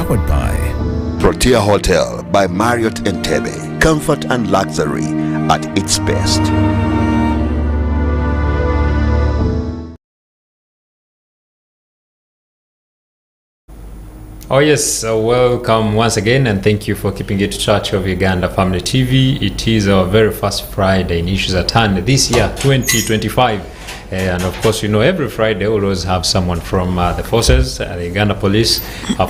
powered by Protea Hotel by Marriott Entebbe. Comfort and luxury at its best. Oh yes, welcome once again, and thank you for keeping it Church of Uganda Family TV. It is our very first Friday in Issues at Hand this year, 2025. And of course, you know, every Friday we always have someone from the forces, the Uganda Police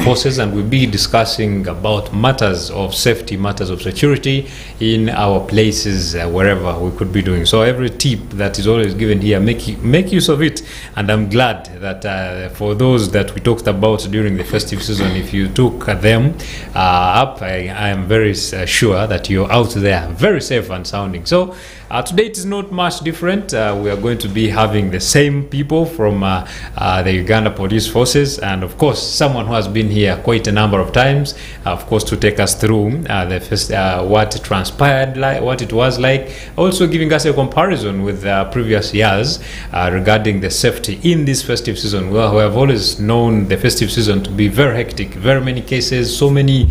forces, and we'll be discussing about matters of safety, matters of security in our places, wherever we could be doing. So every tip that is always given here, make use of it. And I'm glad that for those that we talked about during the festive season, if you took them up, I am very sure that you're out there very safe and sounding. So today it is not much different. We are going to be having the same people from the Uganda Police Forces, and of course someone who has been here quite a number of times, of course, to take us through the first, what transpired, like what it was like, also giving us a comparison with previous years regarding the safety in this festive season. Well, we have always known the festive season to be very hectic, very many cases, so many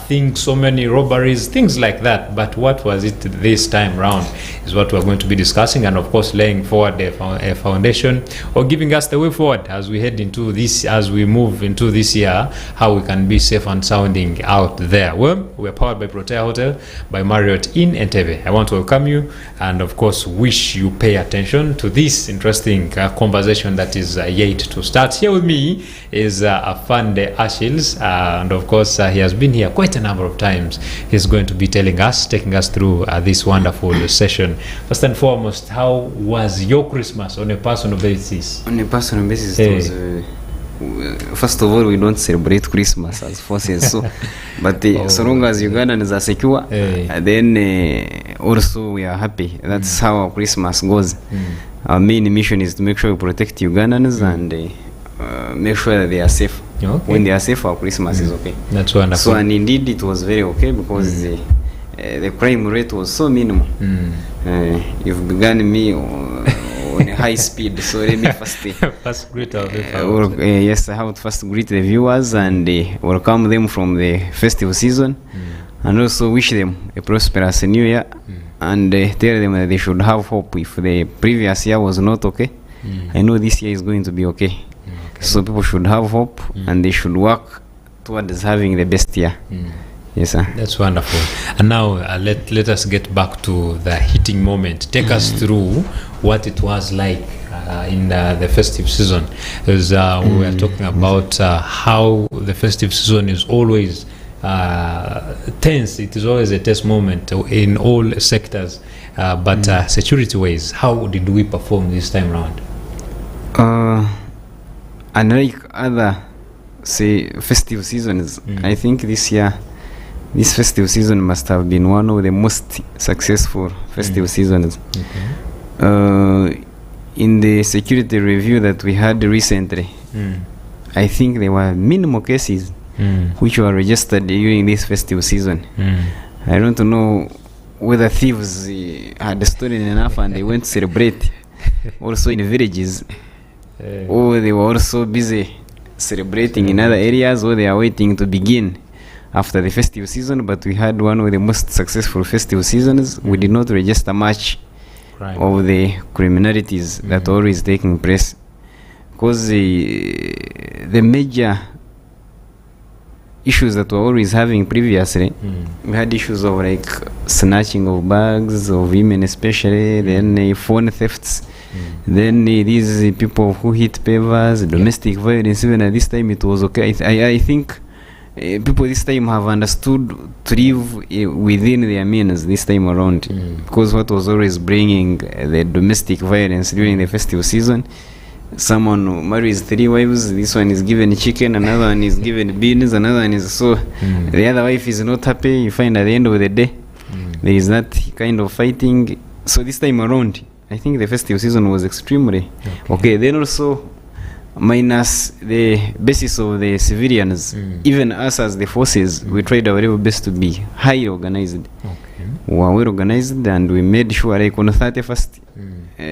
things, so many robberies, things like that. But what was it this time round is what we're going to be discussing, and of course laying forward a foundation or giving us the way forward as we head into this, as we move into this year, how we can be safe and sounding out there. Well, we're powered by Protea Hotel by Marriott in Entebbe. I want to welcome you and of course wish you pay attention to this interesting conversation that is yet to start. Here with me is Afande Achilles, and of course he has been here quite a number of times. He's going to be taking us through this wonderful session. First and foremost, how was your Christmas on a personal basis? On a personal basis, it was, first of all, we don't celebrate Christmas as forces, so but so long as Ugandans are secure, then also we are happy. That's how our Christmas goes. Our main mission is to make sure we protect Ugandans and make sure that they are safe. Okay. When they are safe, our Christmas is okay. That's wonderful. So, and indeed it was very okay because the crime rate was so minimal. You've begun me on a high speed, so let me first greet our yes, I have to first greet the viewers and welcome them from the festive season, and also wish them a prosperous new year, and tell them that they should have hope. If the previous year was not okay, I know this year is going to be okay. So people should have hope and they should work towards having the best year. Yes, sir. That's wonderful. And now let us get back to the hitting moment. Take us through what it was like in the festive season. Because we were talking about how the festive season is always tense. It is always a tense moment in all sectors. But security-wise, how did we perform this time around? Unlike other, say, festive seasons, I think this year, this festive season must have been one of the most successful festive seasons. In the security review that we had recently, I think there were minimal cases which were registered during this festive season. I don't know whether thieves had stolen enough and they went to celebrate also in the villages, or they were also busy celebrating in other areas, or they are waiting to begin after the festive season. But we had one of the most successful festive seasons. We did not register much of the criminalities that are always taking place, because the major issues that we're always having previously, we had issues of like snatching of bags of women especially, then phone thefts, then these people who hit pavers, domestic violence. Even at this time it was okay. I think people this time have understood to live within their means this time around, because what was always bringing the domestic violence during the festive season, someone marries 3 wives, this one is given chicken, another one is given beans, another one is so the other wife is not happy. You find at the end of the day there is that kind of fighting. So this time around I think the festive season was extremely okay. Then also, minus the basis of the civilians, even us as the forces, we tried our level best to be highly organized. We were well organized, and we made sure, like on the 31st,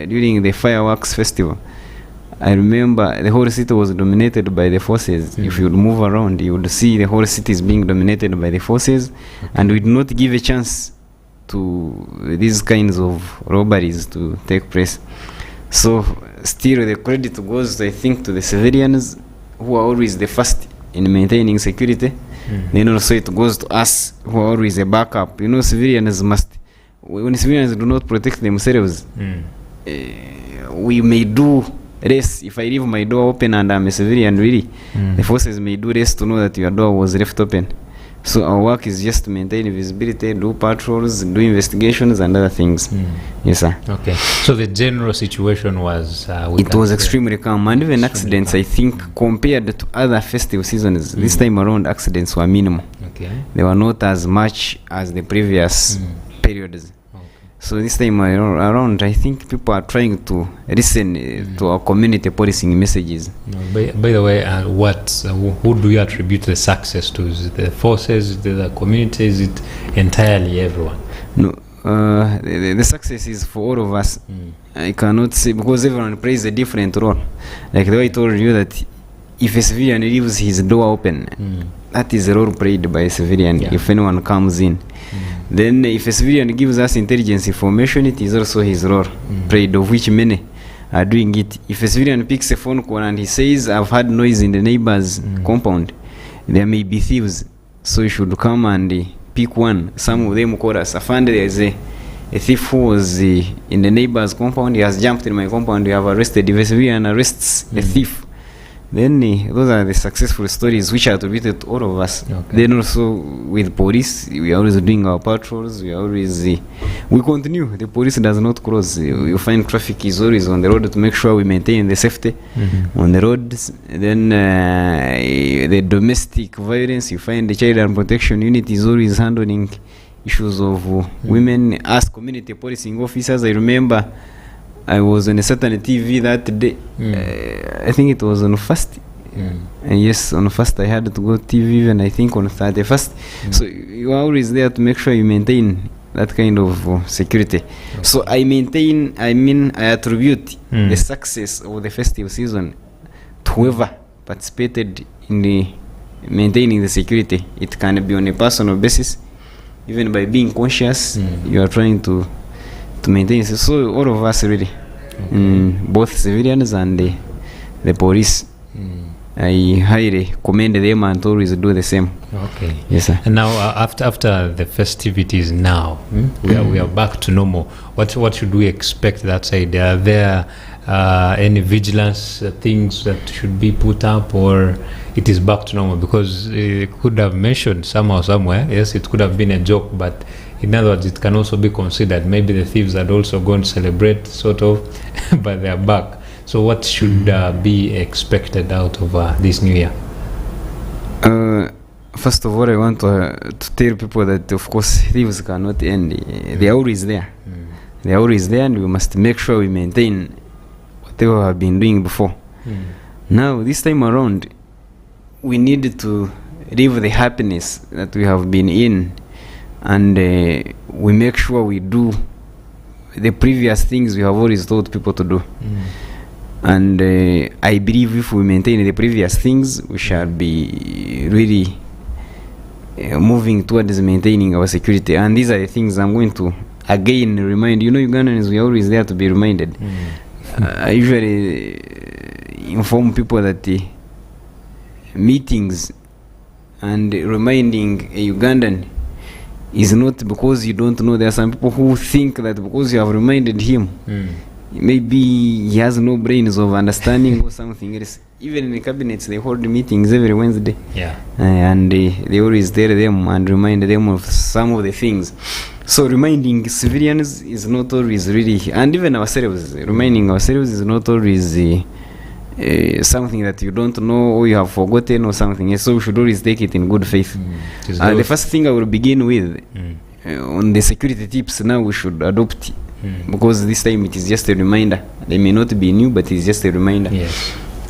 during the fireworks festival, I remember the whole city was dominated by the forces. If you would move around, you would see the whole city is being dominated by the forces, and we did not give a chance to these kinds of robberies to take place. So still the credit goes, I think, to the civilians who are always the first in maintaining security. Then also it goes to us who are always a backup. You know, civilians must, when civilians do not protect themselves, we may do less. If I leave my door open and I'm a civilian, really, the forces may do less to know that your door was left open. So our work is just to maintain visibility, do patrols, do investigations and other things. Yes, sir. Okay. So the general situation was... it was extremely calm. And even accidents, calm. I think, compared to other festive seasons, this time around accidents were minimal. Okay. They were not as much as the previous periods. So this time around, I think people are trying to listen to our community policing messages. By the way, who do you attribute the success to? Is it the forces, the community, is it entirely everyone? No, the success is for all of us. I cannot say, because everyone plays a different role. Like the way I told you that if a civilian leaves his door open, that is a role played by a civilian if anyone comes in. Then if a civilian gives us intelligence information, it is also his role played, of which many are doing it. If a civilian picks a phone call and he says, I've heard noise in the neighbor's compound, there may be thieves, so you should come and pick one. Some of them call us, I found there is a thief who was in the neighbor's compound, he has jumped in my compound, we have arrested. If a civilian arrests a thief, then those are the successful stories which are attributed to all of us. Then also with police, we are always doing our patrols, we continue. The police does not close. You find traffic is always on the road to make sure we maintain the safety on the roads. Then the domestic violence, you find the child and protection unit is always handling issues of women. As community policing officers, I remember I was on a certain TV that day. I think it was on first. And yes, on first I had to go TV even I think on 31st. So you are always there to make sure you maintain that kind of security. So I attribute the success of the festive season to whoever participated in the maintaining the security. It can be on a personal basis, even by being conscious, you are trying to maintain. So all of us really, both civilians and the police, I highly commend them and always do the same. Okay. Yes, sir. And now after the festivities now, we are back to normal. What should we expect that side? Are there any vigilance things that should be put up, or it is back to normal? Because it could have mentioned somehow somewhere, yes, it could have been a joke, but in other words, it can also be considered maybe the thieves had also gone to celebrate, sort of, but they are back. So what should be expected out of this new year? First of all, I want to tell people that, of course, thieves cannot end. They are always there. They are always there, and we must make sure we maintain whatever we have been doing before. Now, this time around, we need to live the happiness that we have been in, and we make sure we do the previous things we have always told people to do. And I believe if we maintain the previous things, we shall be really moving towards maintaining our security. And these are the things I'm going to again remind. You know, Ugandans, we are always there to be reminded. I usually inform people that meetings and reminding a Ugandan is not because you don't know. There are some people who think that because you have reminded him, maybe he has no brains of understanding or something else. Even in the cabinets, they hold meetings every Wednesday. And they always tell them and remind them of some of the things. So reminding civilians is not always really, and even ourselves, reminding ourselves is not always something that you don't know or you have forgotten or something. So we should always take it in good faith. The first thing I will begin with on the security tips now we should adopt, because this time it is just a reminder. They may not be new, but it's just a reminder.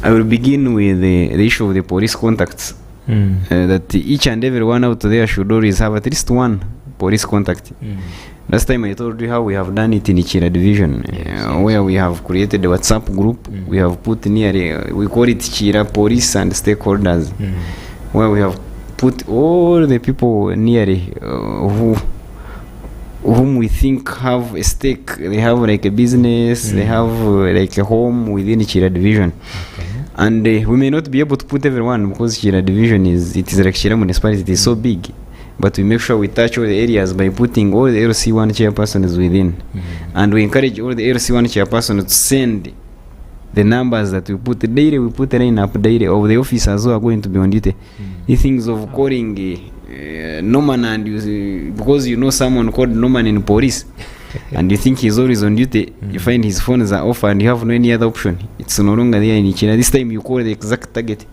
I will begin with the issue of the police contacts. That each and every one out there should always have at least one police contact. Last time I told you how we have done it in Ichira division, where we have created a WhatsApp group. We have put near, we call it Ichira police and stakeholders, where we have put all the people near whom we think have a stake. They have like a business, they have like a home within Ichira division. And we may not be able to put everyone because Ichira division is like Ichira municipality, it is so big. But we make sure we touch all the areas by putting all the LC1 chairpersons within. And we encourage all the LC1 chairpersons to send the numbers that we put daily, we put the line up daily of the officers who are going to be on duty. The things of calling Norman, and because you know someone called Norman in police, and you think he's always on duty, you find his phones are off and you have no any other option. It's no longer there in Ichira. This time you call the exact target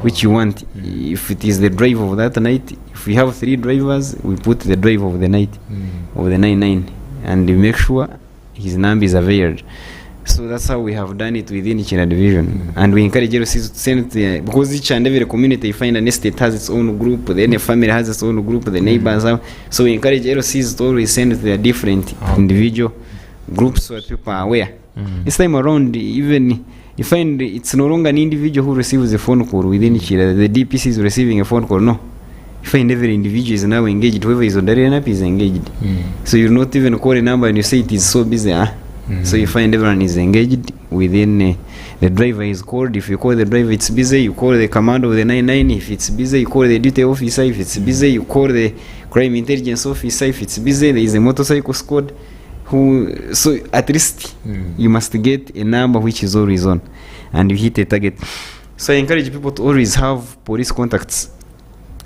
which you want. If it is the drive of that night, if we have 3 drivers, we put the drive of the night, of the 99, and we make sure his number is availed. So that's how we have done it within Ichira division. And we encourage LCs to send it, because each and every community, you find an estate has its own group, then a family has its own group, the neighbors have. So we encourage LCs to always send it to their different individual groups so that people are aware. This time around, even you find it's no longer an individual who receives a phone call within Ichira. The DPC is receiving a phone call. No. You find every individual is now engaged. Whoever is on the lineup is engaged. So you not even call a number and you say it is so busy. So you find everyone is engaged within. The driver is called. If you call the driver, it's busy. You call the commander of the 99. If it's busy, you call the duty officer. If it's busy, you call the crime intelligence officer. If it's busy, there is a motorcycle squad. So at least you must get a number which is always on, and you hit a target. So I encourage people to always have police contacts.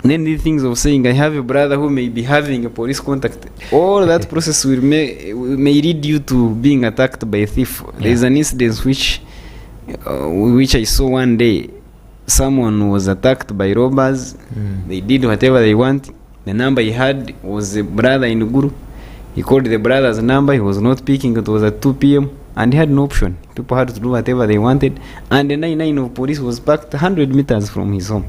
Then the things of saying I have a brother who may be having a police contact, all that process may lead you to being attacked by a thief. There is an incident which I saw one day. Someone was attacked by robbers. They did whatever they want. The number he had was a brother in Guru. He called the brother's number. He was not picking. It was at 2 p.m. and he had no option. People had to do whatever they wanted. And the 99 of police was parked 100 meters from his home.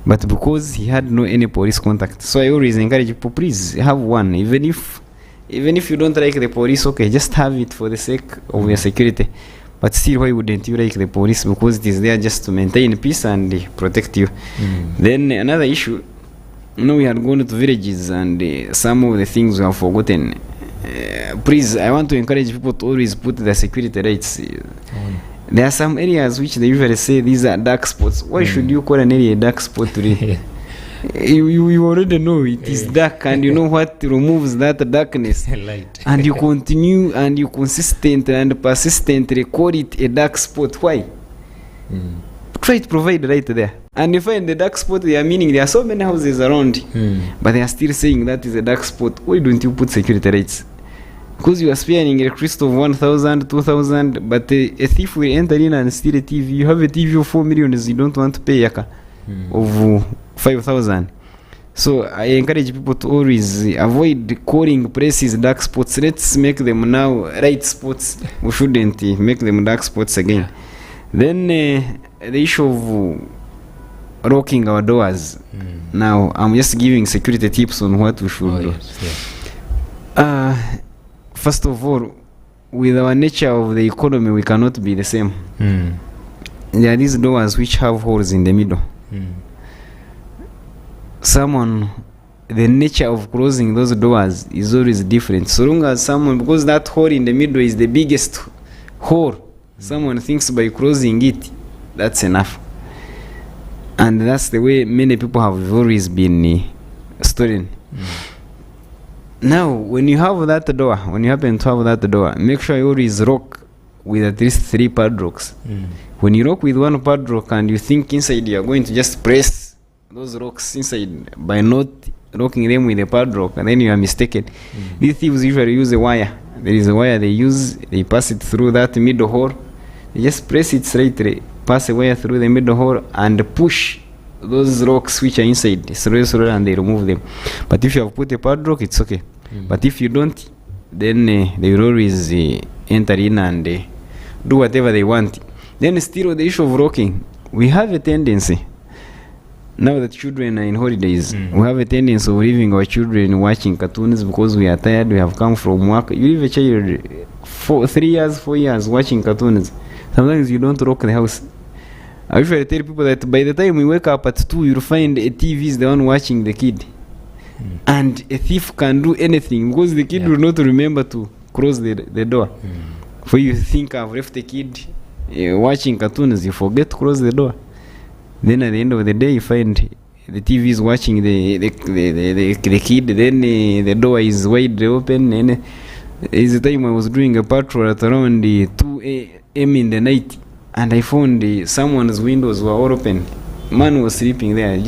But because he had no any police contact. So I always encourage people, please have one. Even if you don't like the police, okay, just have it for the sake of your security. But still, why wouldn't you like the police? Because it is there just to maintain peace and protect you. Then another issue, we had gone to villages and some of the things we have forgotten. Please, I want to encourage people to always put the security rates. There are some areas which they usually say these are dark spots. Why should you call an area a dark spot today? You already know it is dark, and you know what removes that darkness. Light. And you continue and you consistently and persistently call it a dark spot. Why? Try to provide light there. And you find the dark spot, they are meaning there are so many houses around, but they are still saying that is a dark spot. Why don't you put security lights? Because you are sparing a cost of 1,000, 2,000, but a thief will enter in and steal a TV. You have a TV of 4 million, you don't want to pay yaka of 5,000. So I encourage people to always avoid calling places dark spots. Let's make them now right spots. We shouldn't make them dark spots again. Then the issue of locking our doors. Now I'm just giving security tips on what we should do. First of all, with our nature of the economy, we cannot be the same. There are these doors which have holes in the middle. The nature of closing those doors is always different. So long as because that hole in the middle is the biggest hole, someone thinks by closing it, that's enough. And that's the way many people have always been stolen. Now, when you have that door, when you happen to have that door, make sure you always lock with at least 3 padlocks. When you lock with 1 padlock and you think inside you are going to just press those locks inside by not locking them with a padlock, and then you are mistaken. These thieves usually use a wire. There is a wire they use, they pass it through that middle hole. They just press it straightly, pass a wire through the middle hole and push those rocks which are inside slowly, and they remove them. But if you have put a padlock, it's okay. But if you don't, then they will always enter in and do whatever they want. Then still the issue of locking, we have a tendency. now that children are in holidays, we have a tendency of leaving our children watching cartoons because we are tired, we have come from work. You leave a child 3 years, 4 years watching cartoons. Sometimes you don't rock the house. I usually tell people that by the time we wake up at 2, you'll find a TV is the one watching the kid. And a thief can do anything because the kid will not remember to close the door. For you think I've left the kid watching cartoons, you forget to close the door. Then at the end of the day, you find the TV is watching the kid, then the door is wide open. And it's the time I was doing a patrol at around 2 a.m. in the night, and I found someone's windows were all open. Man was sleeping there.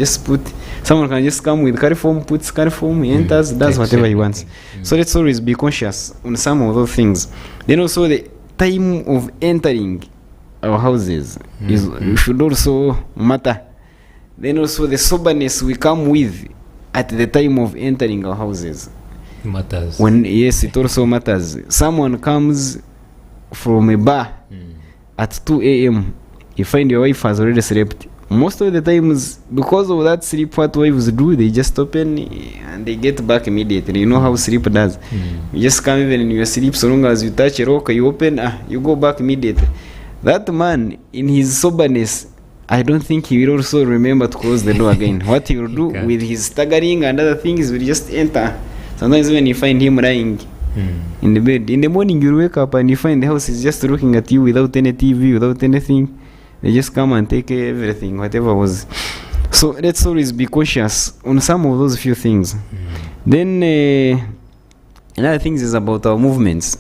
Someone can just come with cariform, puts cariform, he enters, does whatever he wants. So let's always be conscious on some of those things. Then also the time of entering our houses should also matter. Then also the soberness we come with at the time of entering our houses matters. Yes, it also matters. Someone comes from a bar at 2 a.m. You find your wife has already slept. Most of the times, because of that sleep, what wives do, they just open and they get back immediately. You know how sleep does. You just come even in your sleep, so long as you touch a rock, you open, you go back immediately. That man, in his soberness, I don't think he will also remember to close the door again. What he will do with his staggering and other things, will just enter. Sometimes when you find him lying in the bed, in the morning you wake up and you find the house is just looking at you without any TV, without anything. They just come and take everything, whatever was. So let's always be cautious on some of those few things. Then another thing is about our movements.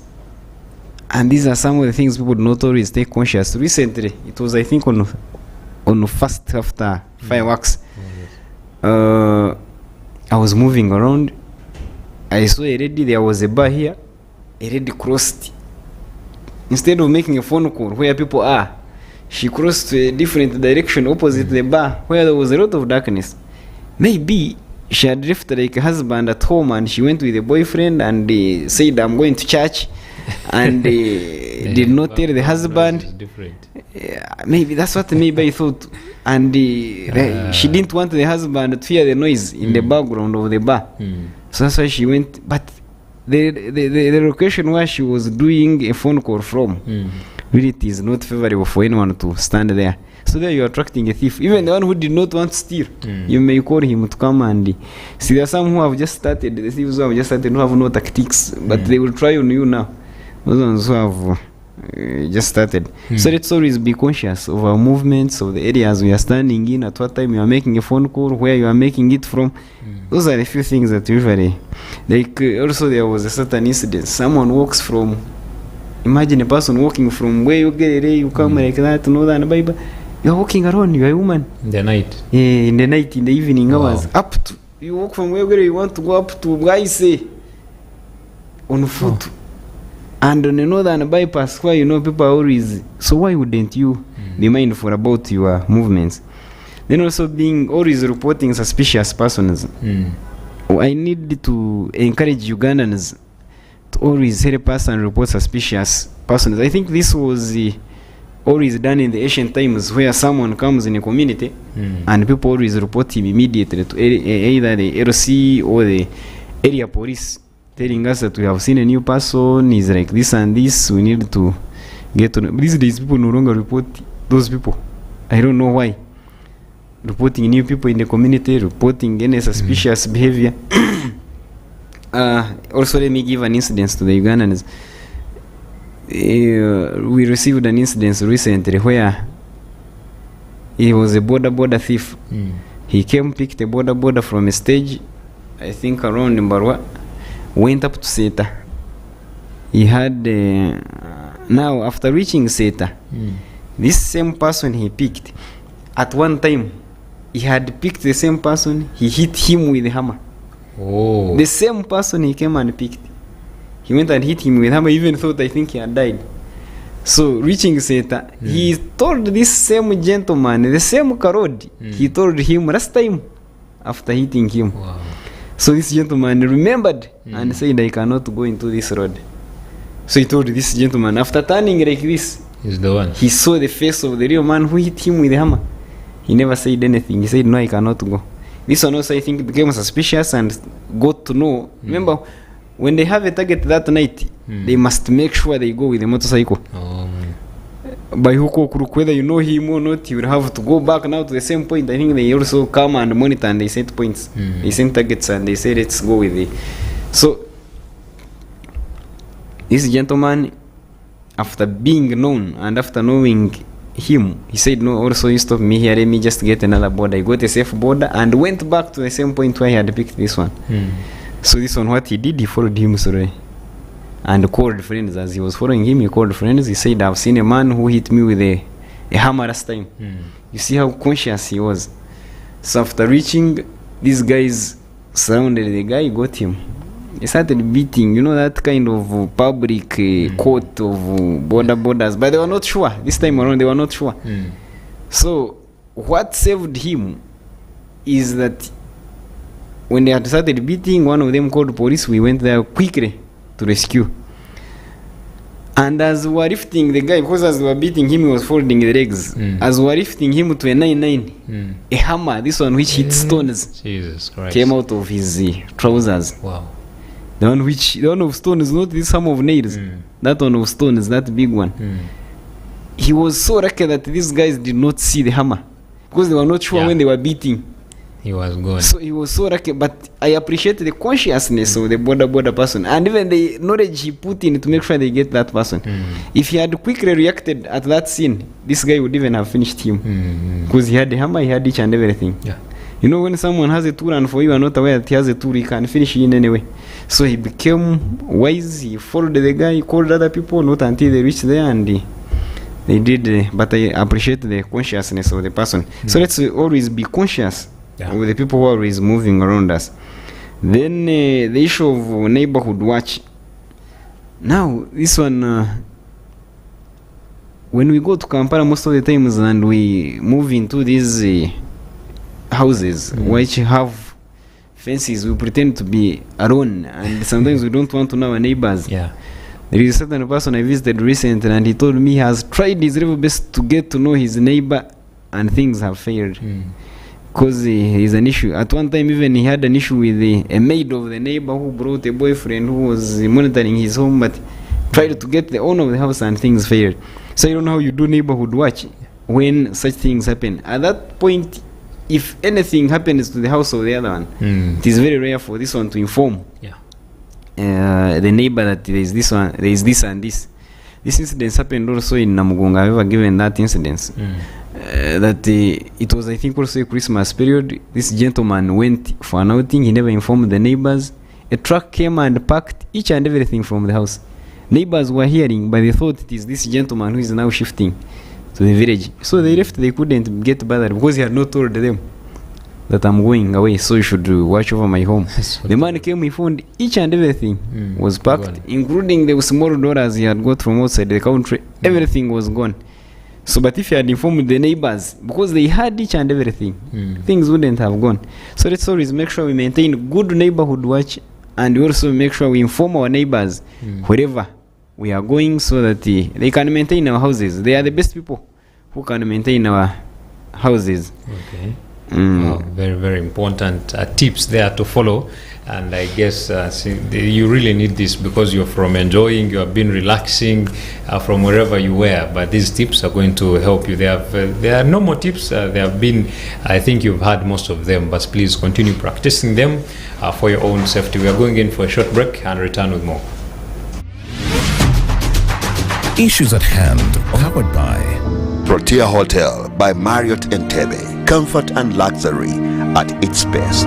And these are some of the things people do not always take conscious. Recently, it was I think on first after fireworks, I was moving around. I saw a lady, there was a bar here, a lady crossed. Instead of making a phone call where people are, she crossed to a different direction opposite the bar where there was a lot of darkness. Maybe she had left like a husband at home and she went with a boyfriend and said, I'm going to church, and did not tell the husband. Maybe that's what maybe I thought. And she didn't want the husband to hear the noise in the background of the bar. So that's why she went. But the location where she was doing a phone call from, really it is not favorable for anyone to stand there. So there you are attracting a thief. Even the one who did not want to steal, you may call him to come and see. There are some who have just started, the thieves who have just started, who have no tactics, but they will try on you now. Those ones who have just started. So let's always be conscious of our movements, of the areas we are standing in, at what time you are making a phone call, where you are making it from. Those are the few things that usually, like also there was a certain incident. Someone walks from, imagine a person walking from where you get you come like that, know that, Bible. You are walking around, you are a woman. In the night? In the night, in the evening hours. Up to, you walk from where you want to go up to Gaise on foot. And on the northern bypass where you know people are always, so why wouldn't you be mindful about your movements? Then also being always reporting suspicious persons. I need to encourage Ugandans to always help us and report suspicious persons. I think this was always done in the ancient times, where someone comes in a community and people always report him immediately to either the LC or the area police, telling us that we have seen a new person, is like this and this, we need to get on. These days people no longer report those people. I don't know why. Reporting new people in the community, reporting any suspicious behavior. Also, let me give an incident to the Ugandans. We received an incident recently where he was a border thief. He came, picked a border from a stage, I think around Mbarwa, went up to Seta. He had now after reaching Seta, this same person he picked, at one time he had picked the same person, he hit him with a hammer. The same person he came and picked, he went and hit him with a hammer, even thought I think he had died. So reaching Seta, he told this same gentleman, the same Karod, he told him last time after hitting him. So this gentleman remembered and said, I cannot go into this road. So he told this gentleman, after turning like this, he's the one. He saw the face of the real man who hit him with the hammer. He never said anything. He said, no, I cannot go. This one also, I think, became suspicious and got to know. Remember, when they have a target that night, they must make sure they go with the motorcycle. By hook, whether you know him or not, you will have to go back now to the same point. I think they also come and monitor and they set points. They send targets and they say, let's go with it. So, this gentleman, after being known and after knowing him, he said, no, also you stop me here, let me just get another border. He got a safe border and went back to the same point where he had picked this one. So this one, what he did, he followed him sorry, and called friends. As he was following him, he called friends. He said, I've seen a man who hit me with a hammer last time. You see how conscious he was. So after reaching, these guys surrounded the guy, got him. They started beating, you know, that kind of public court of borders. But they were not sure. This time around, they were not sure. So what saved him is that when they had started beating, one of them called police. We went there quickly to rescue. And as we were lifting the guy, because as we were beating him, he was folding the legs. As we were lifting him to a 9-9, a hammer, this one which hit stones, Jesus Christ, came out of his trousers. Wow. The one of stone is not this hammer of nails. That one of stone is that big one. He was so lucky that these guys did not see the hammer, because they were not sure when they were beating. He was gone. So he was so lucky, but I appreciate the consciousness of the border person and even the knowledge he put in to make sure they get that person. If he had quickly reacted at that scene, this guy would even have finished him, because he had the hammer, he had each and everything. You know, when someone has a tool and for you are not aware that he has a tool, he can finish in any way. So he became wise, he followed the guy, he called other people, not until they reached there, and they did, but I appreciate the consciousness of the person. So let's always be conscious with the people who are always moving around us. Then the issue of neighborhood watch. Now, this one, when we go to Kampala most of the times and we move into these houses which have fences, we pretend to be alone, and sometimes we don't want to know our neighbors. There is a certain person I visited recently, and he told me he has tried his level best to get to know his neighbor, and things have failed. Because he's an issue. At one time, even he had an issue with a maid of the neighbor who brought a boyfriend who was monitoring his home, but tried to get the owner of the house, and things failed. So I don't know how you do neighborhood watch when such things happen. At that point, if anything happens to the house of the other one, it is very rare for this one to inform the neighbor that there is this one, there is this and this. This incident happened also in Namugonga. I've ever given that incident. That it was, I think, also a Christmas period. This gentleman went for an outing. He never informed the neighbors. A truck came and packed each and everything from the house. Neighbors were hearing, but they thought it is this gentleman who is now shifting to the village. So they left. They couldn't get bothered because he had not told them that I'm going away, so you should watch over my home. The man came, he found each and everything was packed, including the small dollars he had got from outside the country. Everything was gone. So, but if you had informed the neighbors, because they had each and everything, things wouldn't have gone. So let's always make sure we maintain good neighborhood watch, and we also make sure we inform our neighbors wherever we are going, so that they can maintain our houses. They are the best people who can maintain our houses. Wow, very, very important tips there to follow. And I guess you really need this, because you're from enjoying, you have been relaxing from wherever you were. But these tips are going to help you. There are no more tips. There have been, I think you've had most of them, but please continue practicing them for your own safety. We are going in for a short break and return with more. Issues at hand, powered by Protea Hotel by Marriott Entebbe. Comfort and luxury at its best.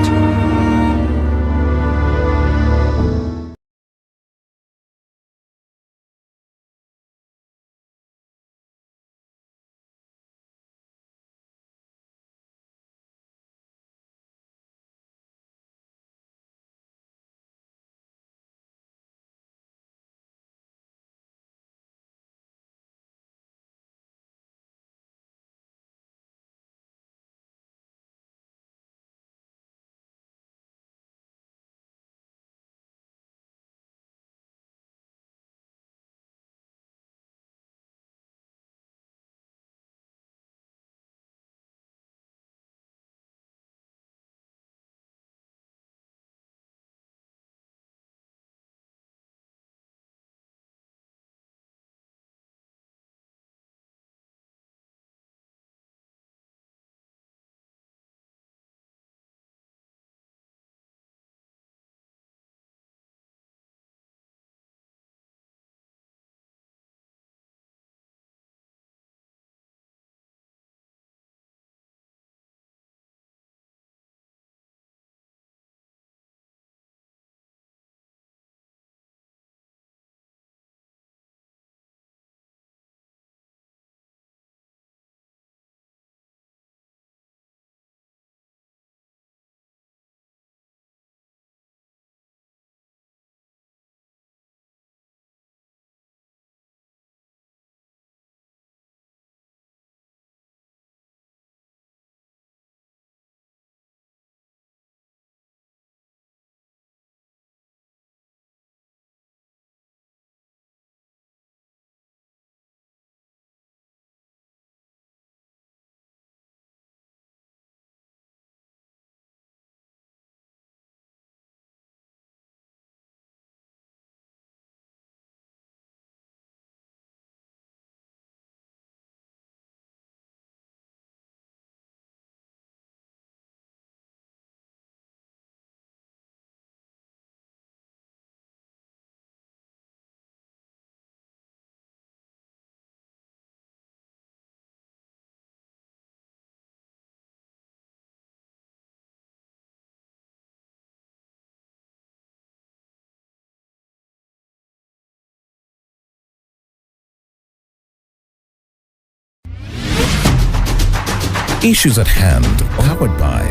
Issues at hand, powered by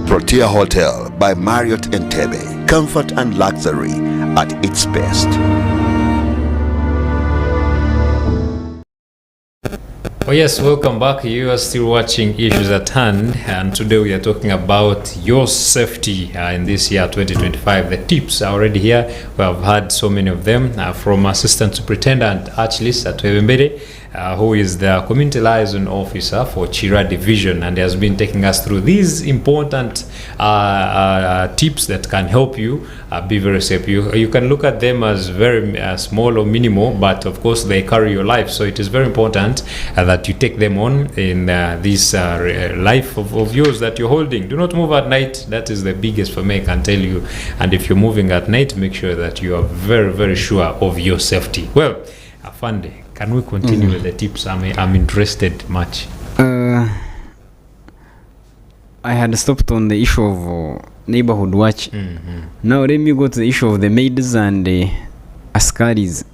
Protea Hotel by Marriott Entebbe. Comfort and luxury at its best. Oh yes, welcome back. You are still watching Issues at Hand, and today we are talking about your safety in this year 2025. The tips are already here. We have had so many of them from Assistant Superintendent Achilles Atwebembere, who is the Community Liaison Officer for Chira Division, and has been taking us through these important tips that can help you be very safe. You can look at them as very small or minimal, but of course they carry your life. So it is very important that you take them on in this life of yours that you're holding. Do not move at night. That is the biggest for me, I can tell you. And if you're moving at night, make sure that you are very, very sure of your safety. Well, Afande, can we continue with the tips? I'm interested much. I had stopped on the issue of neighborhood watch. Now let me go to the issue of the maids and the askaris.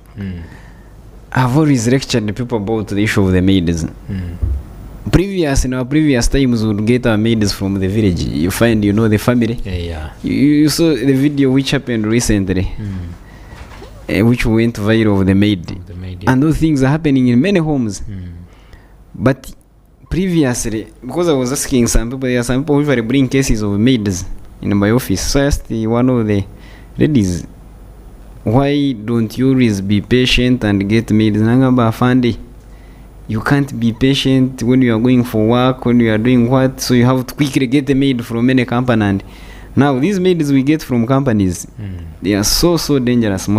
I've always lectured the people about the issue of the maids. In our previous times, we would get our maids from the village. You find, the family. Yeah. You saw the video which happened recently, which went viral of the maid. Yeah. And those things are happening in many homes. But previously, because I was asking some people, there are some people who usually bring cases of maids in my office. So I asked one of the ladies, why don't you always be patient and get maids? Nangamba Afande, you can't be patient when you are going for work, when you are doing what, so you have to quickly get a maid from any company. And now these maids we get from companies, they are so dangerous.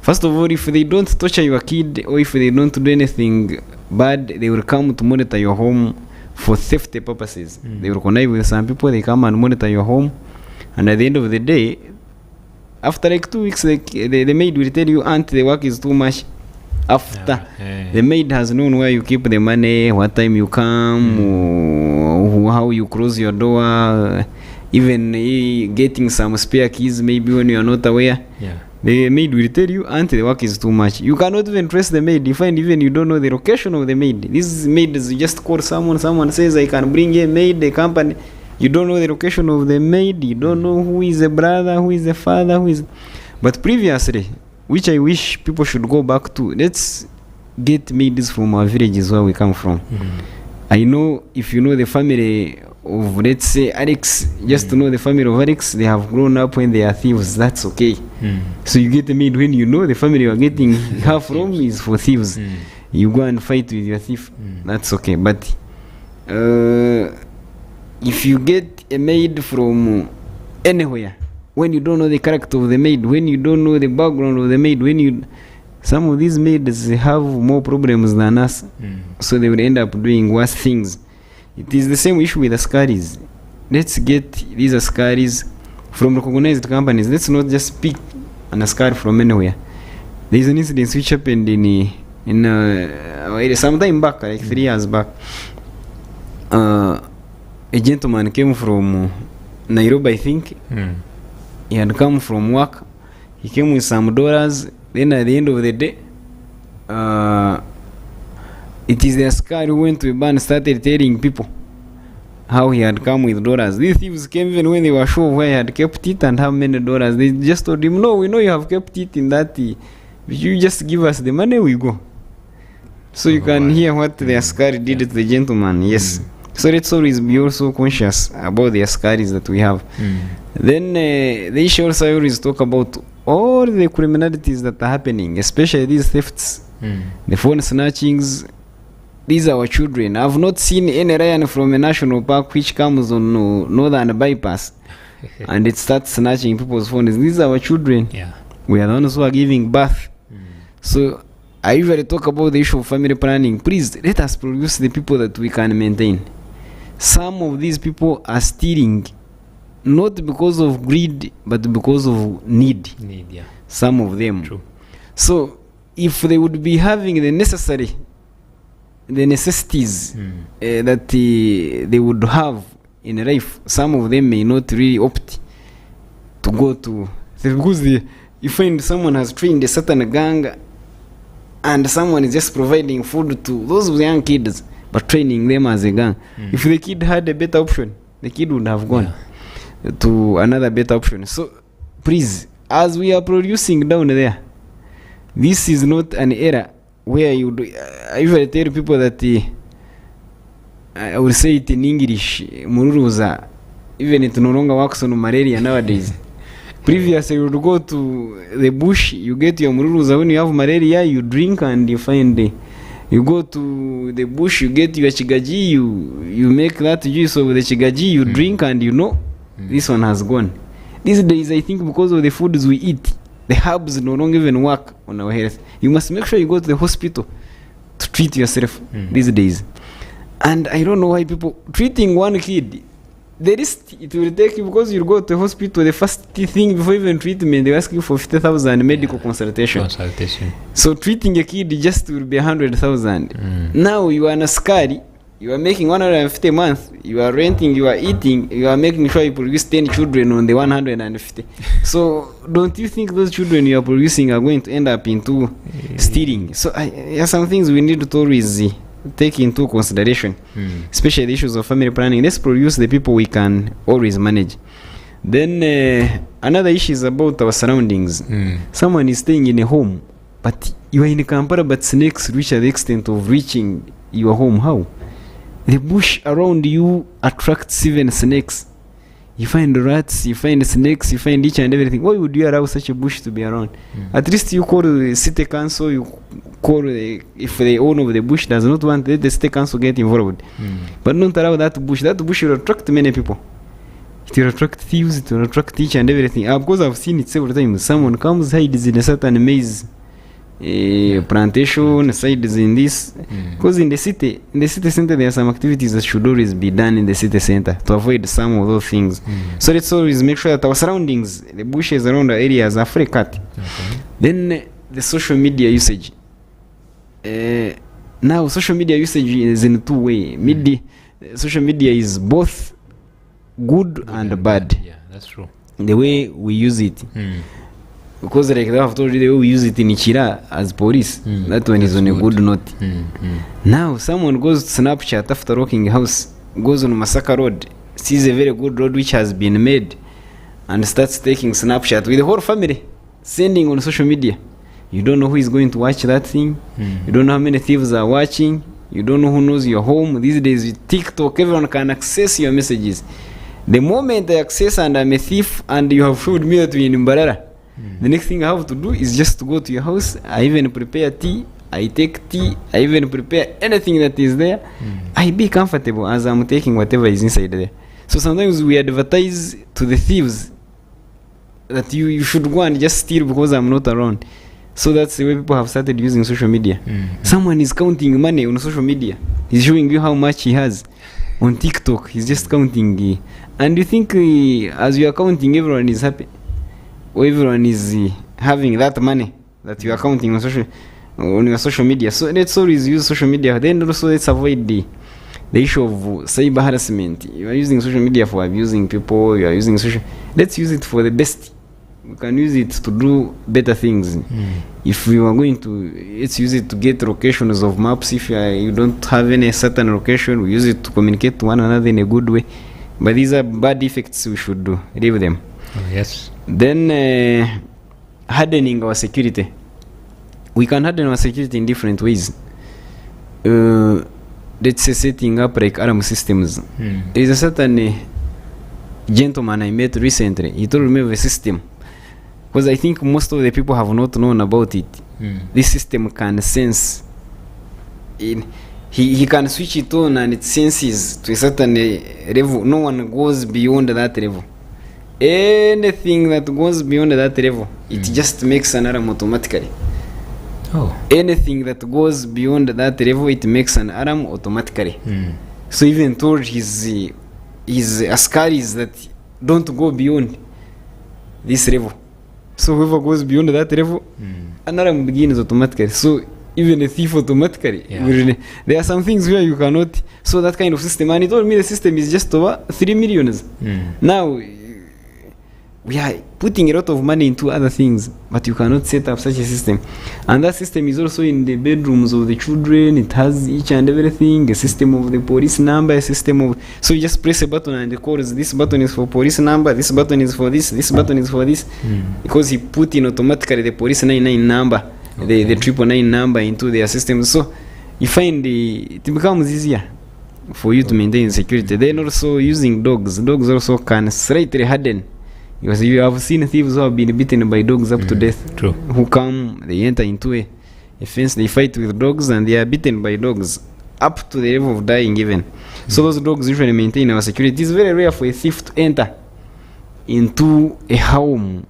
First of all, if they don't torture your kid, or if they don't do anything bad, they will come to monitor your home for safety purposes. They will connive with some people, they come and monitor your home, and at the end of the day, after like 2 weeks, the maid will tell you, aunt, the work is too much. After the maid has known where you keep the money, what time you come, or how you close your door, even getting some spare keys maybe when you are not aware. The maid will tell you, aunt, the work is too much. You cannot even trace the maid. You find even you don't know the location of the maid. This maid is just call someone says, I can bring a maid, the company. You don't know the location of the maid. You don't know who is the brother, who is the father, who is... But previously, which I wish people should go back to, let's get maids from our villages where we come from. I know if you know the family of, let's say, Alex, just to know the family of Alex, they have grown up when they are thieves, that's okay. So you get a maid when you know the family you are getting her from is for thieves. You go and fight with your thief, that's okay. But if you get a maid from anywhere, when you don't know the character of the maid, when you don't know the background of the maid, some of these maids have more problems than us, so they will end up doing worse things. It is the same issue with askaris. Let's get these askaris from recognized companies. Let's not just pick an askari from anywhere. There is an incident which happened in some time back, like 3 years back. A gentleman came from Nairobi, I think. He had come from work. He came with some dollars. Then at the end of the day, it is the askari who went to a bar and started telling people how he had come with dollars. These thieves came even when they were sure where he had kept it and how many dollars. They just told him, no, we know you have kept it in that. You just give us the money, we go. So you can hear what the askari did to the gentleman. Yes. So let's always be also conscious about the askaris that we have. Then the issue also I always talk about all the criminalities that are happening, especially these thefts, the phone snatchings. These are our children. I've not seen any lion from a national park which comes on northern bypass and it starts snatching people's phones. These are our children. We are the ones who are giving birth. So I usually talk about the issue of family planning. Please let us produce the people that we can maintain. Some of these people are stealing not because of greed but because of need. Some of them. True. So if they would be having the necessities that they would have in life, some of them may not really opt to go to, because you find someone has trained a certain gang and someone is just providing food to those young kids. but training them as a gang. If the kid had a better option, the kid would have gone to another better option. So please, as we are producing down there, this is not an era where you do, I usually tell people that I will say it in English, mururuza, even it no longer works on malaria nowadays. Previously you would go to the bush, you get your mururuza. When you have malaria, you drink and you find you go to the bush, you get your chigaji, you make that juice of the chigaji, you drink and this one has gone. These days I think because of the foods we eat, the herbs no longer even work on our health. You must make sure you go to the hospital to treat yourself these days. And I don't know why people treating one kid, the risk it will take you, because you go to the hospital, the first thing before even treatment, they ask you for 50,000 medical consultation. So treating a kid just will be 100,000. Now you are an askari, you are making 150 a month, you are renting, you are eating, you are making sure you produce 10 children on the 150. So don't you think those children you are producing are going to end up into stealing? So there are some things we need to always take into consideration, especially the issues of family planning. Let's produce the people we can always manage. Then another issue is about our surroundings. Someone is staying in a home, but you are in Kampala, but snakes reach the extent of reaching your home. How? The bush around you attracts even snakes. You find rats, you find snakes, you find each and everything. Why would you allow such a bush to be around? At least you call the city council, you call if the owner of the bush does not want it, the city council get involved. But don't allow that bush. That bush will attract many people. It will attract thieves, it will attract each and everything. Because I've seen it several times. Someone comes, hides in a certain maize plantation, sides in this. Because in the city center, there are some activities that should always be done in the city center to avoid some of those things. So let's always make sure that our surroundings, the bushes around our areas, are free cut. Then the social media usage. Now social media usage is in two ways. Social media is both good and bad. Yeah, that's true. The way we use it. Because like I've told you, the way we use it in Ichira as police, that one is on a good note. Now someone goes to Snapchat after walking a house, goes on Masaka Road, sees a very good road which has been made, and starts taking Snapchat with the whole family, sending on social media. You don't know who is going to watch that thing. You don't know how many thieves are watching. You don't know who knows your home. These days with TikTok, everyone can access your messages. The moment I access and I'm a thief and you have showed me that you're in Mbarara, the next thing I have to do is just to go to your house. I even prepare tea. I take tea. I even prepare anything that is there. I be comfortable as I'm taking whatever is inside there. So sometimes we advertise to the thieves that you should go and just steal because I'm not around. So that's the way people have started using social media. Someone is counting money on social media. He's showing you how much he has. On TikTok, he's just counting. And you think as you are counting, everyone is happy? Or everyone is having that money that you are counting on your social media. So let's always use social media. Then also let's avoid the issue of cyber harassment. You are using social media for abusing people. You are using let's use it for the best. We can use it to do better things. If we are going to, let's use it to get locations of maps. If you don't have any certain location, we use it to communicate to one another in a good way. But these are bad effects. We should leave them. Yes. Then hardening our security. We can harden our security in different ways. Let's say setting up like alarm systems. There is a certain gentleman I met recently. He told me of a system. Because I think most of the people have not known about it. This system can sense. He can switch it on and it senses to a certain level. No one goes beyond that level. Anything that goes beyond that level, it just makes an alarm automatically. Anything that goes beyond that level, it makes an alarm automatically. So even told his askaris that don't go beyond this level. So whoever goes beyond that level, an alarm begins automatically. So even a thief automatically. There are some things where you cannot. So that kind of system. And he told me the system is just over 3 million. Now, we are putting a lot of money into other things, but you cannot set up such a system. And that system is also in the bedrooms of the children. It has each and everything, a system of the police number, a system of, so you just press a button and it calls, this button is for police number, this button is for this button is for this, because he put in automatically the police 99 number, the 999 number into their system. So you find it becomes easier for you to maintain security. Then also using dogs also can slightly harden, because you have seen thieves who have been beaten by dogs up to death. True. Who come, they enter into a fence, they fight with dogs, and they are beaten by dogs up to the level of dying even. So those dogs usually maintain our security. It is very rare for a thief to enter into a home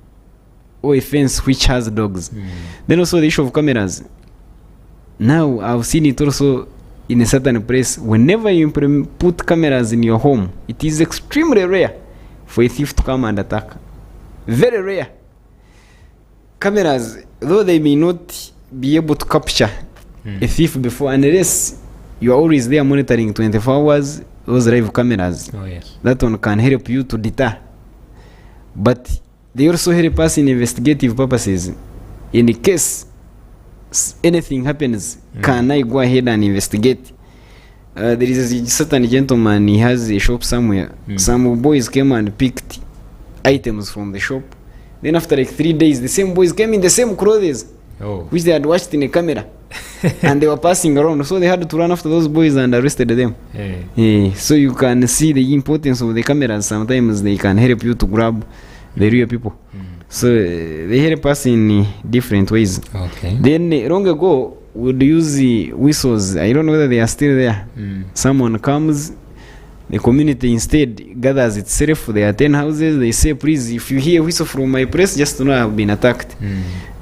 or a fence which has dogs. Then also the issue of cameras. Now I've seen it also in a certain place. Whenever you put cameras in your home, it is extremely rare for a thief to come and attack. Very rare. Cameras, though they may not be able to capture a thief before, unless you are always there monitoring 24 hours, those live cameras. Oh, yes. That one can help you to deter. But they also help us in investigative purposes. In case anything happens, can I go ahead and investigate? There is a certain gentleman, he has a shop somewhere. Some boys came and picked items from the shop. Then after like 3 days, the same boys came in the same clothes, which they had watched in a camera. And they were passing around, so they had to run after those boys and arrested them. So you can see the importance of the cameras. Sometimes they can help you to grab the real people. So they help us in different ways. Then long ago, would use the whistles. I don't know whether they are still there. Someone comes, the community instead gathers itself. There are 10 houses. They say, please, if you hear whistle from my place, just know I have been attacked.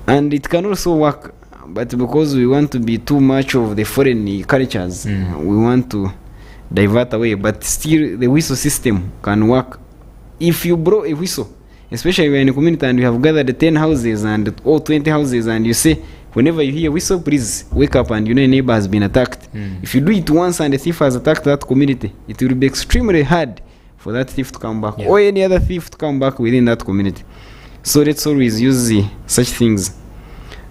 And it can also work, but because we want to be too much of the foreign cultures, we want to divert away. But still, the whistle system can work. If you blow a whistle, especially if you're in a community and you have gathered 10 houses and or 20 houses, and you say, whenever you hear whistle, please wake up, and you know a neighbor has been attacked. If you do it once and a thief has attacked that community, it will be extremely hard for that thief to come back, or any other thief to come back within that community. So let's always use such things.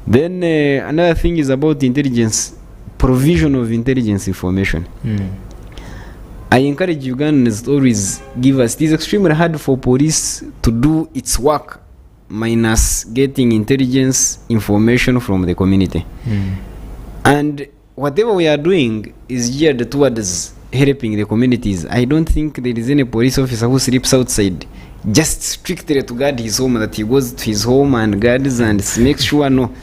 Then another thing is about intelligence, provision of intelligence information. I encourage Ugandans to always give us. It is extremely hard for police to do its work minus getting intelligence information from the community. And whatever we are doing is geared towards helping the communities. I don't think there is any police officer who sleeps outside just strictly to guard his home, that he goes to his home and guards and makes sure. No.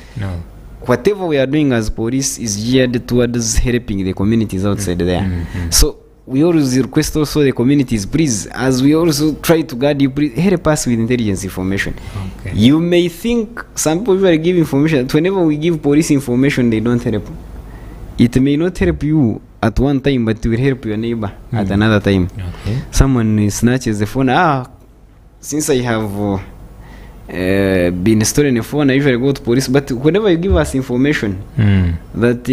Whatever we are doing as police is geared towards helping the communities outside there. So we always request also the communities, please, as we also try to guard you, please help us with intelligence information. You may think some people usually give information. Whenever we give police information, they don't help. It may not help you at one time, but it will help your neighbor at another time. Someone snatches the phone. Since I have been stolen a phone, I usually go to police. But whenever you give us information that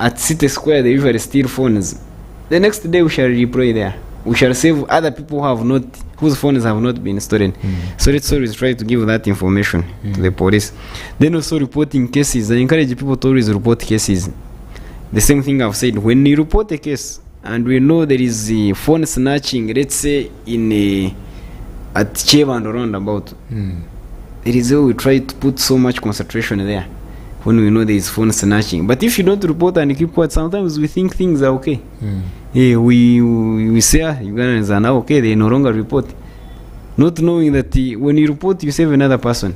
at City Square they usually steal phones, the next day we shall deploy there. We shall save other people whose phones have not been stolen. So let's always try to give that information to the police. Then also reporting cases. I encourage people to always report cases. The same thing I've said. When you report a case and we know there is a phone snatching, let's say at Cheva and roundabout, there is where we try to put so much concentration there when we know there is phone snatching. But if you don't report and keep quiet, sometimes we think things are okay. We say Ugandans are now okay, they no longer report, not knowing that when you report you save another person.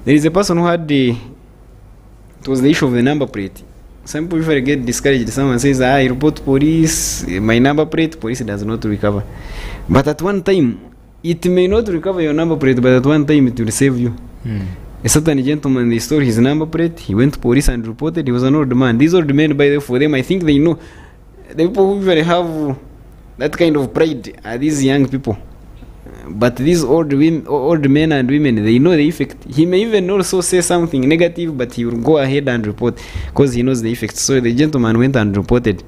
There is a person who had it was the issue of the number plate. Some people usually get discouraged. Someone says, I report police, my number plate, police does not recover. But at one time, it may not recover your number plate, but at one time it will save you. A certain gentleman, they stole his number plate. He went to police and reported. He was an old man. These old men, by the way, for them, I think they know. The people who usually have that kind of pride are these young people. But these old men and women, they know the effect. He may even also say something negative, but he will go ahead and report because he knows the effect. So the gentleman went and reported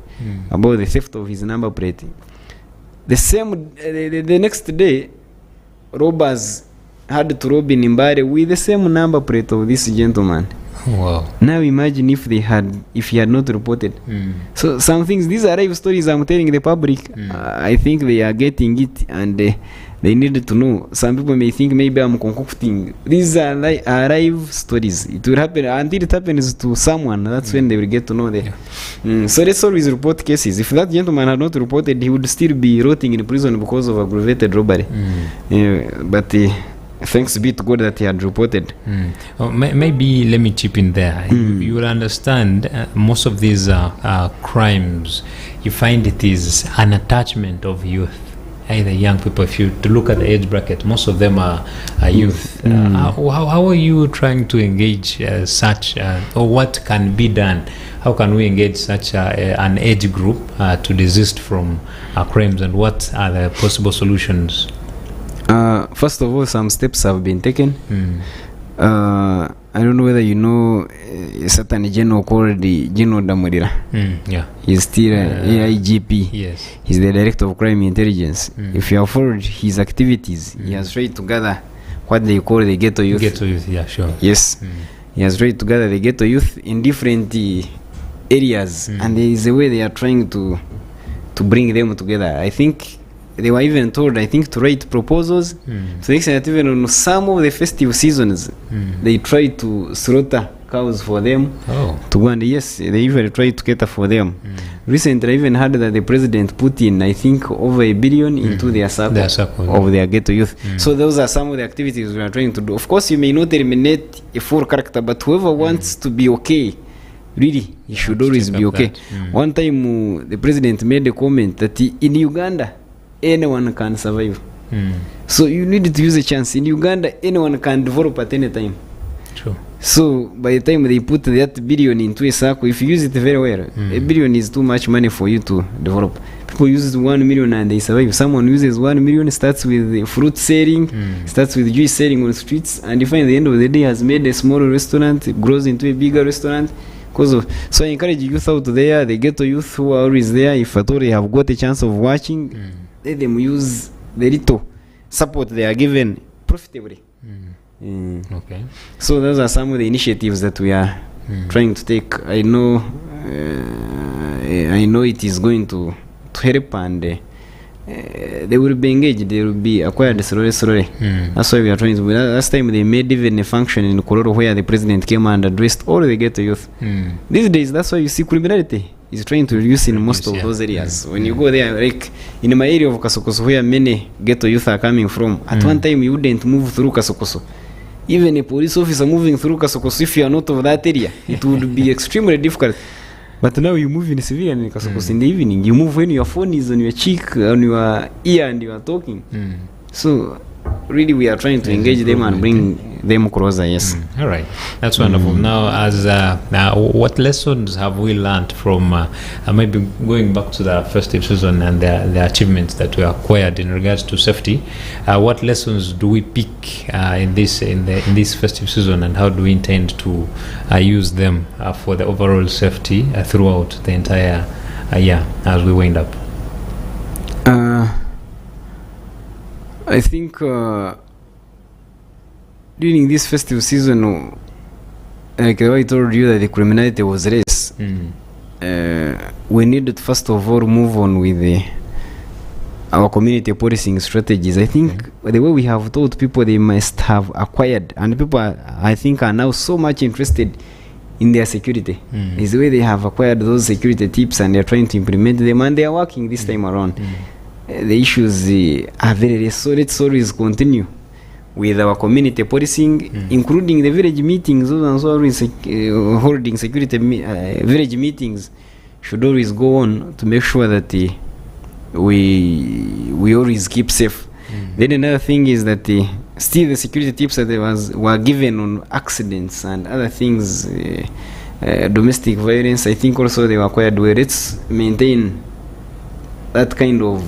about the theft of his number plate. The next day, robbers had to rob in Mbare with the same number plate of this gentleman. Wow. Now imagine if he had not reported. So some things, these are live stories I'm telling the public. I think they are getting it, and they needed to know. Some people may think maybe I'm concocting. These are live stories. It will happen until it happens to someone. That's when they will get to know that. So let's always report cases. If that gentleman had not reported, he would still be rotting in prison because of aggravated robbery. But thanks be to God that he had reported. Maybe let me chip in there. You will understand most of these crimes, you find it is an attachment of youth, either young people. If you to look at the age bracket, most of them are youth. How are you trying to engage such, or what can be done? How can we engage such an age group to desist from crimes, and what are the possible solutions? First of all, some steps have been taken. I don't know whether you know a certain general called the General Damurira. Yeah. He's still AIGP. Yes. He's the Director of Crime Intelligence. If you have followed his activities, he has tried to gather what they call the ghetto youth. Ghetto youth, yeah, sure. Yes. He has tried to gather the ghetto youth in different areas, and there is a way they are trying to bring them together. I think they were even told, to write proposals to the extent that even on some of the festive seasons, they try to slaughter cows for them to go, and yes, they even try to cater for them. Recently, I even heard that the president put in, over $1 billion into their circle of their ghetto youth. So those are some of the activities we are trying to do. Of course, you may not eliminate a full character, but whoever wants to be okay, really, he should always be okay. One time, the president made a comment that in Uganda, anyone can survive. So you need to use a chance. In Uganda, anyone can develop at any time. True. So by the time they put that $1 billion into a circle, if you use it very well, $1 billion is too much money for you to develop. People use 1 million and they survive. Someone uses 1 million, starts with fruit selling, starts with juice selling on the streets, and you find at the end of the day has made a small restaurant, grows into a bigger restaurant. So I encourage youth out there, the ghetto youth who are always there, if at all they have got a chance of watching, let them use the little support they are given profitably. Okay. So those are some of the initiatives that we are trying to take. I know it is going to help, and they will be engaged. They will be acquired slowly. That's why we are trying to. Last time they made even a function in Kololo where the president came and addressed all the ghetto youth. These days, that's why you see criminality is trying to reduce in most of those areas. When you go there, like in my area of Kasokoso, where many ghetto youth are coming from, at one time you wouldn't move through Kasokoso. Even a police officer moving through Kasokoso, if you are not of that area, it would be extremely difficult. But now you move in civilian in Kasokoso in the evening. You move when your phone is on your cheek, on your ear, and you are talking. So really we are trying to engage them and bring them closer. Yes. All right, that's wonderful. Now, as what lessons have we learned from maybe going back to the festive season and the achievements that were acquired in regards to safety? What lessons do we pick in this festive season, and how do we intend to use them for the overall safety throughout the entire year as we wind up? I think during this festive season, like I told you that the criminality was less, we needed first of all move on with our community policing strategies. I think the way we have told people they must have acquired, and people I think are now so much interested in their security, is the way they have acquired those security tips and they're trying to implement them, and they are working this time around. The issues are very less, so let's always continue with our community policing, including the village meetings. Those are always holding security village meetings should always go on to make sure that we always keep safe. Then another thing is that still the security tips that were given on accidents and other things, domestic violence, I think also they were acquired where let's maintain that kind of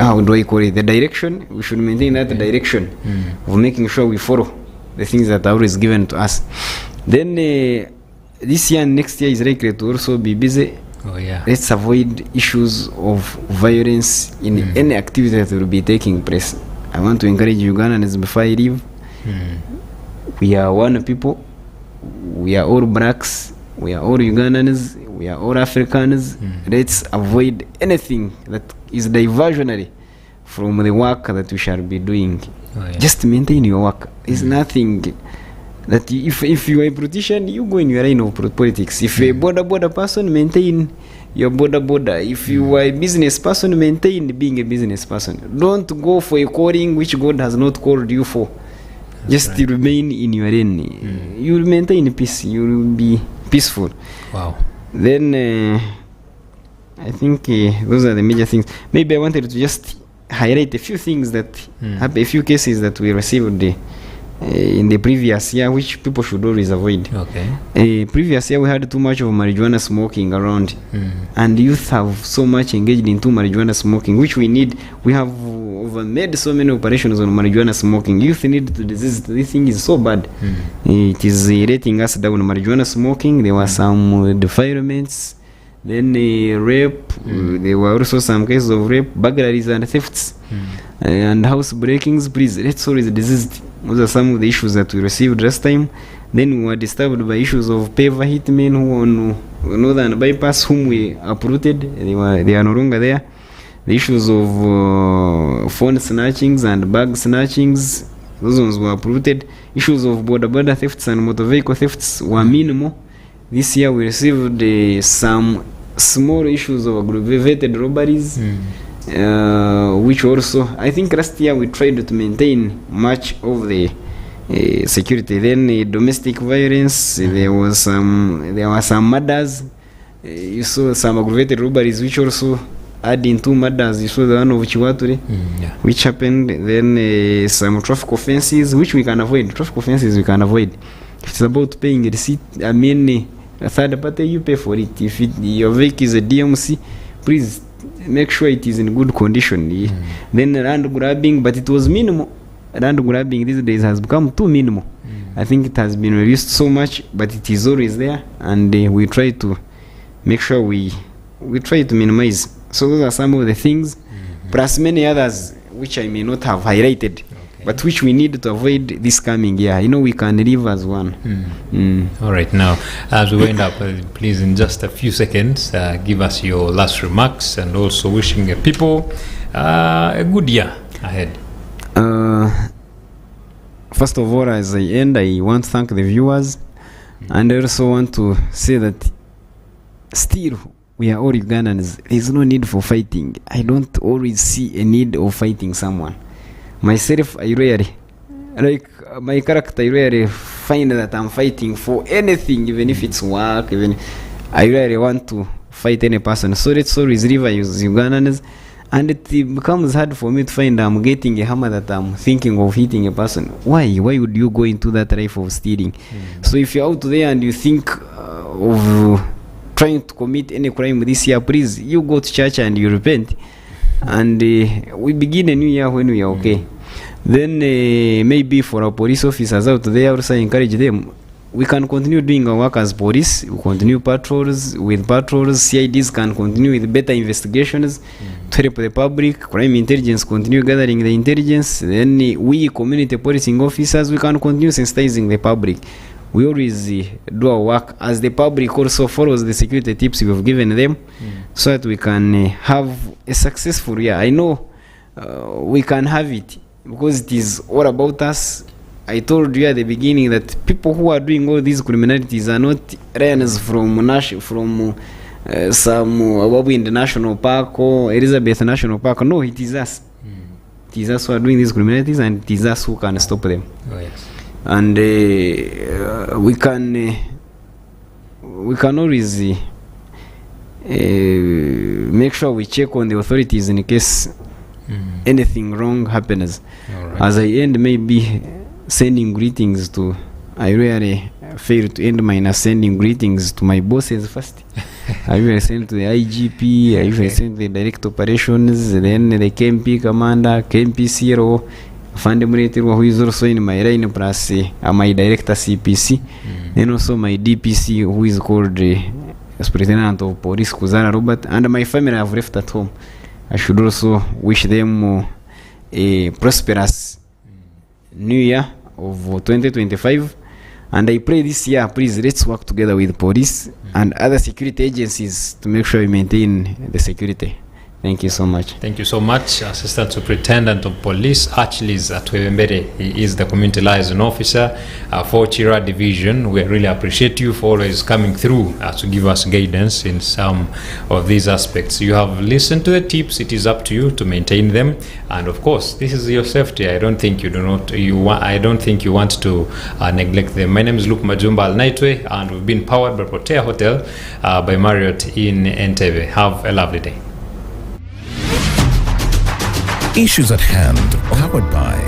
how do I call it? The direction. We should maintain that direction of making sure we follow the things that are always given to us. Then this year and next year is likely to also be busy. Oh yeah. Let's avoid issues of violence in any activity that will be taking place. I want to encourage Ugandans before I leave. We are one people. We are all blacks. We are all Ugandans. We are all Africans. Let's avoid anything that is diversionary from the work that we shall be doing. Oh, yeah. Just maintain your work. It's nothing that if you are a politician, you go in your line of politics. If you're a border person, maintain your border. If you are a business person, maintain being a business person. Don't go for a calling which God has not called you for. Just remain in your lane. You will maintain peace. You will be peaceful. Wow. Then I think those are the major things. Maybe I wanted to just highlight a few things that a few cases that we received in the previous year, which people should always avoid. Okay. Previous year we had too much of marijuana smoking around, and youth have so much engaged into marijuana smoking, which we need. We have made so many operations on marijuana smoking. Youth need to desist. This thing is so bad. It is letting us down. Marijuana smoking, there were some defilements, then rape. There were also some cases of rape, burglaries and thefts, and house breakings. Please, let's always desist. Those are some of the issues that we received last time. Then we were disturbed by issues of paver hitmen who on northern bypass, whom we uprooted. They are no longer there. The issues of phone snatchings and bag snatchings, those ones were uprooted. Issues of border thefts and motor vehicle thefts were minimal. This year we received some small issues of aggravated robberies, which also, I think last year we tried to maintain much of the security. Then domestic violence, there were some murders. You saw some aggravated robberies, which also adding 2 murders. You saw the one of Chiwature, which happened. Then some traffic offenses, which we can avoid. Traffic offenses we can avoid. If it's about paying a receipt, I mean, a third party, you pay for it. If your vehicle is a DMC, please make sure it is in good condition. Then land grabbing, but it was minimal. Land grabbing these days has become too minimal. I think it has been reduced so much, but it is always there, and we try to make sure we try to minimize. So those are some of the things, plus many others which I may not have highlighted, but which we need to avoid this coming year. We can live as one. All right, now as we wind up, please in just a few seconds give us your last remarks, and also wishing the people a good year ahead. First of all, as I end, I want to thank the viewers, and I also want to say that still we are all Ugandans. There is no need for fighting. I don't always see a need of fighting someone. Myself, I rarely, my character, I rarely find that I'm fighting for anything, even if it's work. Even I rarely want to fight any person. So let's always live as Ugandans. And it becomes hard for me to find I'm getting a hammer that I'm thinking of hitting a person. Why would you go into that life of stealing? So if you're out there and you think of trying to commit any crime this year, please, you go to church and you repent, and we begin a new year when we are okay. Then maybe for our police officers out there, also encourage them. We can continue doing our work as police. We continue patrols. CIDs can continue with better investigations to help the public. Crime intelligence continue gathering the intelligence. Then we community policing officers, we can continue sensitizing the public. We always do our work as the public also follows the security tips we've given them, so that we can have a successful year. I know we can have it because it is all about us. I told you at the beginning that people who are doing all these criminalities are not runners from some in the national park or Elizabeth National Park. No, it is us. It is us who are doing these criminalities, and it is us who can stop them. Oh, yes. And we can always make sure we check on the authorities in case anything wrong happens. Right. As I end, maybe sending greetings to, I really fail to end mine as sending greetings to my bosses first. I usually send to the IGP, I usually send to the direct operations, then the KMP commander, KMP CLO, Fundamental, who is also in my line, plus my director CPC, then also my DPC, who is called Superintendent of Police Kuzana Robert, and my family have left at home. I should also wish them a prosperous new year of 2025. And I pray this year, please, let's work together with police and other security agencies to make sure we maintain the security. Thank you so much. Thank you so much, Assistant Superintendent of Police Achilles Atwebembere. He is the Community Liaison Officer for Chira Division. We really appreciate you for always coming through to give us guidance in some of these aspects. You have listened to the tips. It is up to you to maintain them. And of course, this is your safety. I don't think you want to neglect them. My name is Luke Majumba Alnaitwe, and we've been powered by Protea Hotel by Marriott in Entebbe. Have a lovely day. Issues at Hand, powered by